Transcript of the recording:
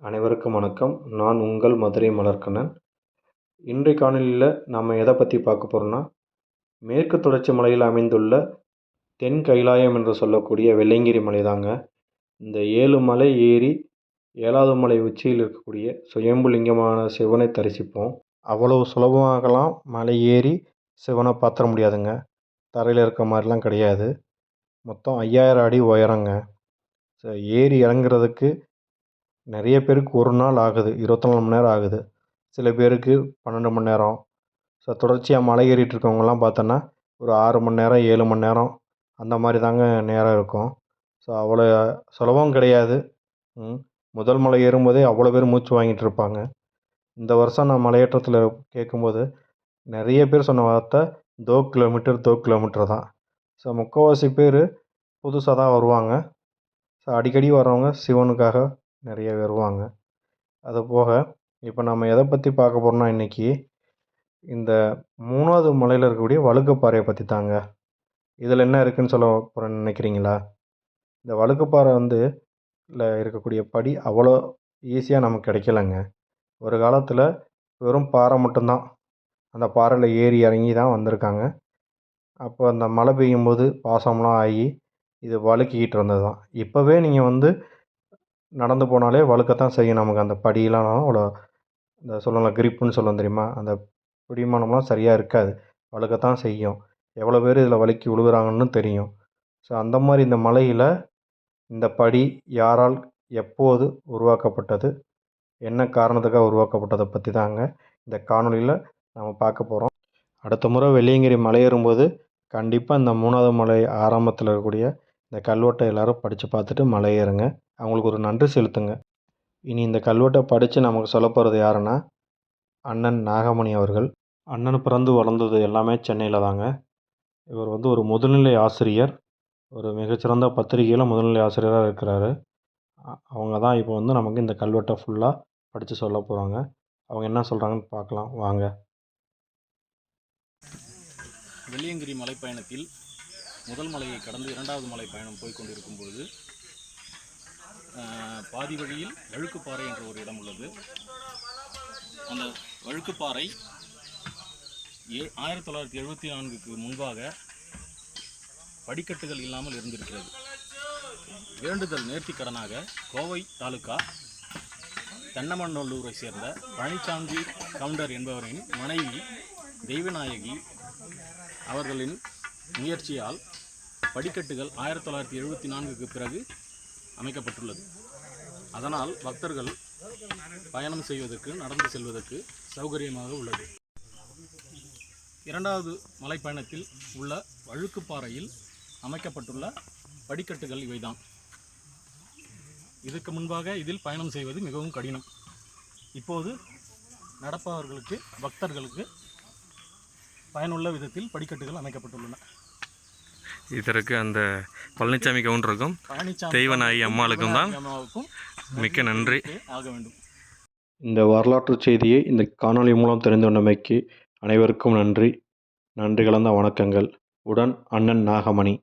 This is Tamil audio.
அனைவருக்கும் வணக்கம். நான் உங்கள் மதுரை மலர்க்கண்ணன். இன்றைய காணொளியில் நாம் எதை பற்றி பார்க்க போகிறோம்னா, மேற்கு தொடர்ச்சி மலையில் அமைந்துள்ள தென் கைலாயம் என்று சொல்லக்கூடிய வெள்ளையங்கிரி மலை தாங்க. இந்த 7 மலை ஏறி 7வது மலை உச்சியில் இருக்கக்கூடிய சுயம்புலிங்கமான சிவனை தரிசிப்போம். அவ்வளவு சுலபமாகலாம் மலை ஏறி சிவனை பார்த்துட முடியாதுங்க. தரையில் இருக்க மாதிரிலாம் கிடையாது. மொத்தம் 5000 அடி உயரங்க. ஏறி இறங்குறதுக்கு நிறைய பேருக்கு ஒரு நாள் ஆகுது, 24 மணி நேரம் ஆகுது. சில பேருக்கு 12 மணி நேரம். தொடர்ச்சியாக மலை ஏறிட்டு இருக்கவங்கலாம் பார்த்தோன்னா ஒரு 6 மணி நேரம் 7 மணி நேரம் அந்த மாதிரி தாங்க நேரம் இருக்கும். அவ்வளோ சுலபம் கிடையாது. முதல் மலை ஏறும்போதே அவ்வளோ பேர் மூச்சு வாங்கிட்டு இருப்பாங்க. இந்த வருஷம் நான் மலையேற்றத்தில் கேட்கும்போது நிறைய பேர் சொன்ன வார்த்தை 2 கிலோமீட்டர் தான். முக்கால்வாசி பேர் புதுசாக தான் வருவாங்க. அடிக்கடி வர்றவங்க சிவனுக்காக நிறைய வருவாங்க. அது போக இப்போ நம்ம எதை பற்றி பார்க்க போகிறோம்னா, இன்றைக்கி இந்த 3வது மலையில் இருக்கக்கூடிய வழுக்குப்பாறையை பற்றி தாங்க. இதில் என்ன இருக்குதுன்னு சொல்ல போகிறேன்னு நினைக்கிறீங்களா? இந்த வழுக்குப்பாறை இருக்கக்கூடிய படி அவ்வளோ ஈஸியாக நமக்கு கிடைக்கலங்க. ஒரு காலத்தில் வெறும் பாறை மட்டும்தான். அந்த பாறையில் ஏறி இறங்கி தான் வந்திருக்காங்க. அப்போ அந்த மழை பெய்யும்போது பாசம்லாம் ஆகி இது வழுக்கிக்கிட்டு இருந்தது தான். இப்போவே நீங்கள் நடந்து போனாலே வழுக்கத்தான் செய்யும். நமக்கு அந்த படியெலாம் அவ்வளோ இந்த சொல்லலாம் கிரிப்புன்னு சொல்லுவோம் தெரியுமா, அந்த பிடிமானம்லாம் சரியாக இருக்காது, வழுக்கத்தான் செய்யும். எவ்வளோ பேர் இதில் வழுக்கி விழுகுறாங்கன்னு தெரியும். அந்த மாதிரி இந்த மலையில் இந்த படி யாரால் எப்போது உருவாக்கப்பட்டது, என்ன காரணத்துக்காக உருவாக்கப்பட்டதை பற்றி தாங்க இந்த காணொலியில் நம்ம பார்க்க போகிறோம். அடுத்த முறை வெள்ளையங்கிரி மலை ஏறும்போது கண்டிப்பாக இந்த 3வது மலை ஆரம்பத்தில் இருக்கக்கூடிய இந்த கல்வெட்டை எல்லோரும் படித்து பார்த்துட்டு மலை ஏறுங்க. அவங்களுக்கு ஒரு நன்றி செலுத்துங்க. இனி இந்த கல்வெட்டை படித்து நமக்கு சொல்ல போகிறது யாருன்னா, அண்ணன் நாகமணி அவர்கள். அண்ணன் பிறந்து வளர்ந்தது எல்லாமே சென்னையில் தாங்க. இவர் ஒரு முதுநிலை ஆசிரியர், ஒரு மிகச்சிறந்த பத்திரிகையில் முதுநிலை ஆசிரியராக இருக்கிறாரு. அவங்க தான் இப்போ நமக்கு இந்த கல்வெட்டை ஃபுல்லாக படித்து சொல்ல போகிறாங்க. அவங்க என்ன சொல்கிறாங்கன்னு பார்க்கலாம் வாங்க. வெள்ளையங்கிரி மலைப்பயணத்தில் முதல் மலையை கடந்து 2வது மலை பயணம் போய்கொண்டிருக்கும் பொழுது பாதி வழியில் வழுக்குப்பாறை என்ற ஒரு இடம் உள்ளது. அந்த வழுக்குப்பாறை 1974க்கு முன்பாக படிக்கட்டுகள் இல்லாமல் இருந்திருக்கிறது. வேண்டுதல் நேர்த்திக்கடனாக கோவை தாலுகா தென்னமநல்லூரை சேர்ந்த பழனிசாமி கவுண்டர் என்பவரின் மனைவி தெய்வநாயகி அவர்களின் முயற்சியால் படிக்கட்டுகள் 1974க்கு பிறகு அமைக்கப்பட்டுள்ளது. அதனால் பக்தர்கள் பயணம் செய்வதற்கு, நடந்து செல்வதற்கு சௌகரியமாக உள்ளது. 2வது மலைப்பயணத்தில் உள்ள வழுக்குப்பாறையில் அமைக்கப்பட்டுள்ள படிக்கட்டுகள் இவைதான். இதற்கு முன்பாக இதில் பயணம் செய்வது மிகவும் கடினம். இப்போது நடப்பவர்களுக்கு, பக்தர்களுக்கு பயனுள்ள விதத்தில் படிக்கட்டுகள் அமைக்கப்பட்டுள்ளன. இதற்கு அந்த பழனிசாமி கவுண்டருக்கும் தெய்வநாயகி அம்மாளுக்கும் தான் மிக்க நன்றி ஆக வேண்டும். இந்த வரலாற்று செய்தியை இந்த காணொலி மூலம் தெரிந்து கொண்டமைக்கு அனைவருக்கும் நன்றி. நன்றி கலந்த வணக்கங்கள். உடன் அண்ணன் நாகமணி.